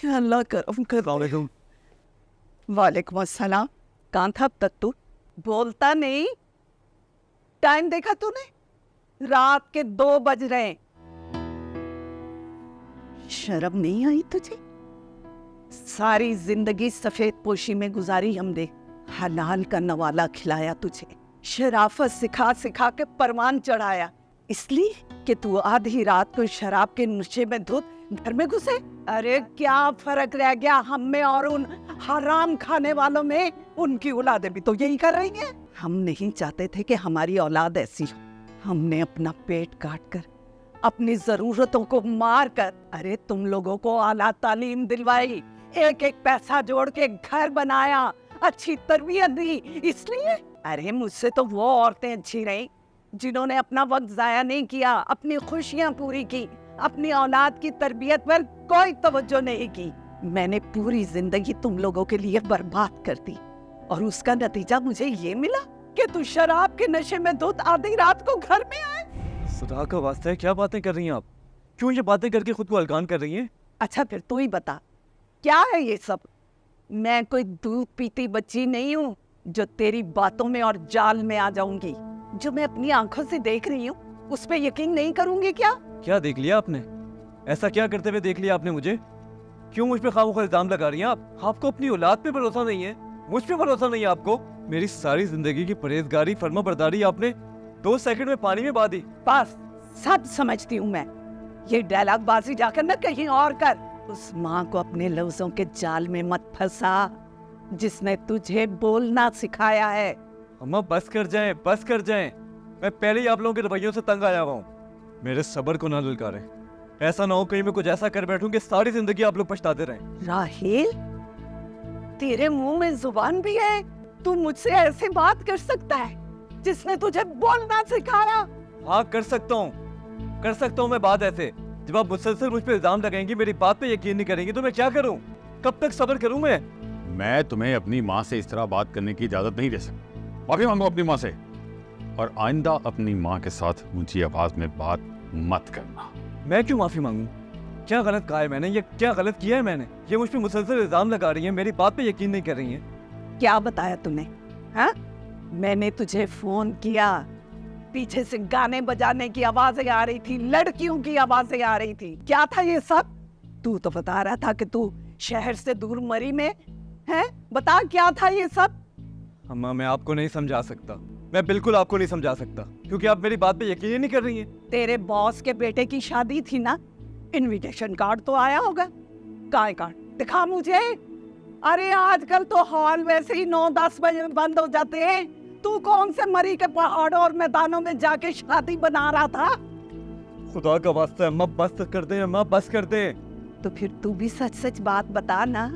अल्लाह करम कर। वालेकुम अस्सलाम। कहाँ था अब तक तू? बोलता नहीं। टाइम देखा तूने? रात के 2 बज रहे हैं। शर्म नहीं आई तुझे? सारी जिंदगी सफेद पोशी में गुजारी हमने, हलाल का नवाला खिलाया तुझे, शराफत सिखा सिखा के परवान चढ़ाया, इसलिए कि तू आधी रात को शराब के नशे में धुत घर में घुसे। अरे क्या फर्क रह गया हम में और उन हराम खाने वालों में? उनकी औलादें भी तो यही कर रही हैं। हम नहीं चाहते थे कि हमारी औलाद ऐसी हो। हमने अपना पेट काट कर, अपनी जरूरतों को मार कर, अरे तुम लोगों को आला तालीम दिलवाई, एक एक पैसा जोड़ के घर बनाया, अच्छी तरबियत दी, इसलिए अरे मुझसे तो वो औरतें अच्छी रहीं जिन्होंने अपना वक्त जाया नहीं किया, अपनी खुशियां पूरी की, अपनी औलाद की तरबियत पर कोई तवज्जो नहीं की। मैंने पूरी जिंदगी तुम लोगों के लिए बर्बाद कर दी और उसका नतीजा मुझे ये मिला कि तू शराब के नशे में धुत आधी रात को घर में आए। खुदा का वास्ता है, क्या बातें कर रही हैं आप? क्यों ये बातें करके खुद को हल्कान कर रही हैं? अच्छा फिर तू ही बता, क्या है ये सब? मैं कोई दूध पीती बच्ची नहीं हूँ जो तेरी बातों में और जाल में आ जाऊंगी। जो मैं अपनी आंखों से देख रही हूँ उस पे यकीन नहीं करूंगी क्या? क्या देख लिया आपने? ऐसा क्या करते हुए देख लिया आपने मुझे? क्यों मुझ पे खामोखा इल्जाम लगा रही हैं आप? आपको अपनी औलाद पे भरोसा नहीं है, मुझ पे भरोसा नहीं है आपको? मेरी सारी जिंदगी की परहेजगारी, फर्मा बरदारी आपने 2 सेकंड में पानी में बहा दी। बस सब समझती हूँ मैं। ये डायलॉग बाजी जाकर न कहीं और कर। उस माँ को अपने लफ्जों के जाल में मत फंसा जिसने तुझे बोलना सिखाया है। अम्मा बस कर जाएं, बस कर जाएं। मैं पहले ही आप लोगों के रवैयों से तंग आया हुआ हूँ। मेरे सब्र को ना ललकारें। ऐसा ना हो कहीं मैं कुछ ऐसा कर बैठूं कि सारी जिंदगी आप लोग पछताते रहें। राहेल, तेरे मुंह में जुबान भी है? तू मुझसे ऐसे बात कर सकता है जिसने तुझे बोलना सिखाया? हाँ कर सकता हूँ मैं बात ऐसे। जब आप मुसलसल मुझ पे इल्जाम लगाएंगी, मेरी बात पे यकीन नहीं करेंगी तो मैं क्या करूँ? कब तक सब्र करूँ मैं तुम्हें अपनी माँ से इस तरह बात करने की इजाजत नहीं दे सकता। माफी मांगो अपनी माँ से और आइंदा अपनी माँ के साथ ऊंची आवाज में बात मत करना। मैं क्यों माफी मांगूं? क्या गलत कहा है मैंने? ये क्या गलत किया है मैंने? ये मुझ पे मुसलसल इल्जाम लगा रही है, मेरी बात पे यकीन नहीं कर रही है। क्या बताया तूने? हाँ, मैंने तुझे फोन किया, पीछे से गाने बजाने की आवाजें आ रही थी, लड़कियों की आवाजें आ रही थी। क्या था ये सब? तू तो बता रहा था कि तू शहर से दूर मरी में है। बता क्या था ये सब? अम्मा मैं आपको नहीं समझा सकता, मैं बिल्कुल आपको नहीं समझा सकता क्योंकि आप मेरी बात पे यकीन ही नहीं कर रही हैं। तेरे बॉस के बेटे की शादी थी ना, इनविटेशन कार्ड तो आया होगा। कहाँ है कार्ड? दिखा मुझे। अरे आजकल तो हॉल वैसे ही 9-10 बजे बंद हो जाते हैं। तू कौन से मरी के पहाड़ों और मैदानों में जाके शादी बना रहा था? खुदा का वास्ता है अम्मा बस कर दे, अम्मा बस कर दे। तो फिर तू भी सच सच बात बता ना,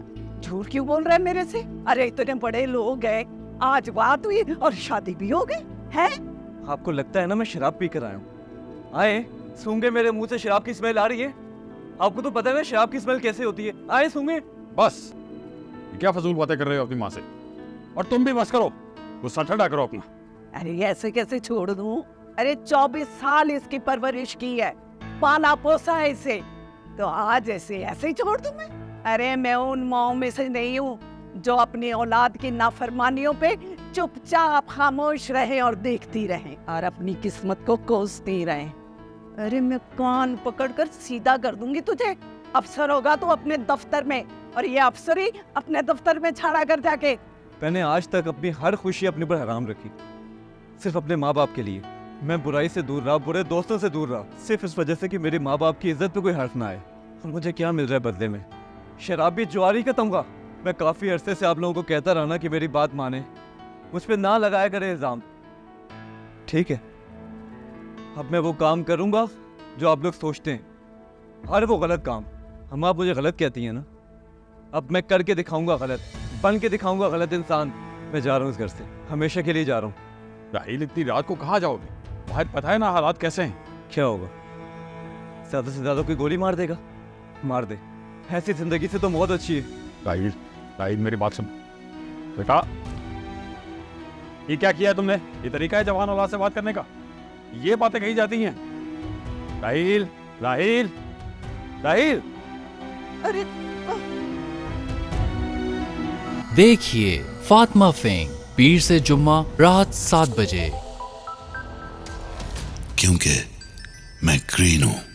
झूठ क्यों बोल रहा है मेरे से? अरे इतने बड़े लोग हैं, आज बात हुई और शादी भी हो गई है। आपको लगता है ना मैं शराब पी कर आया हूँ? आए सूंघे, मेरे मुंह से शराब की स्मेल आ रही है। आपको तो पता है ना शराब की स्मेल कैसे होती है। आए सूंघे। बस क्या फजूल बातें कर रहे हो अपनी माँ से? और तुम भी बस करो, गुस्सा ठंडा करो अपना। अरे ऐसे कैसे छोड़ दूं? अरे 24 साल इसकी परवरिश की है, पाला पोसा है इसे, तो आज ऐसे ही छोड़ दूं मैं? अरे मैं उन माओं में से नहीं हूँ जो अपनी औलाद की नाफरमानियों पे चुपचाप खामोश रहे और देखती रहे और अपनी किस्मत को कोसती रहे। अरे मैं कान पकड़कर सीधा कर दूंगी तुझे। अफसर होगा तो अपने दफ्तर में, और ये अफसरी अपने दफ्तर में छाड़ा कर जाके। मैंने आज तक अपनी हर खुशी अपने पर हराम रखी, सिर्फ अपने माँ बाप के लिए। मैं बुराई से दूर रहा, बुरे दोस्तों से दूर रहा, सिर्फ इस वजह से कि मेरे माँ बाप की इज्जत पे कोई हर्फ ना आए। और मुझे क्या मिल रहा है बदले में? शराबी जुआरी का तमगा। मैं काफी अरसे से आप लोगों को कहता रहा ना कि मेरी बात माने, मुझ पे ना लगाया करे इल्जाम। ठीक है, अब मैं वो काम करूंगा जो आप लोग सोचते हैं, हर वो गलत काम। हम आप मुझे गलत कहती हैं ना, अब मैं करके दिखाऊंगा गलत, बन के दिखाऊंगा गलत इंसान। मैं जा रहा हूँ इस घर से, हमेशा के लिए जा रहा हूँ। राहिल इतनी रात को कहाँ जाओगे? बाहर पता है ना हालात कैसे हैं। क्या होगा? ज्यादा से ज्यादा कोई गोली मार देगा, मार दे। ऐसी जिंदगी से तो बहुत अच्छी है। राहिल, राहिल मेरी बात सुन बेटा। ये क्या किया है तुमने? ये तरीका है जवान औलाद से बात करने का? ये बातें कही जाती हैं? राहिल, राहिल, राहिल। अरे देखिए फातिमा फेंग पीर से जुम्मा रात 7 बजे। क्योंकि मैं ग्रीन हूं।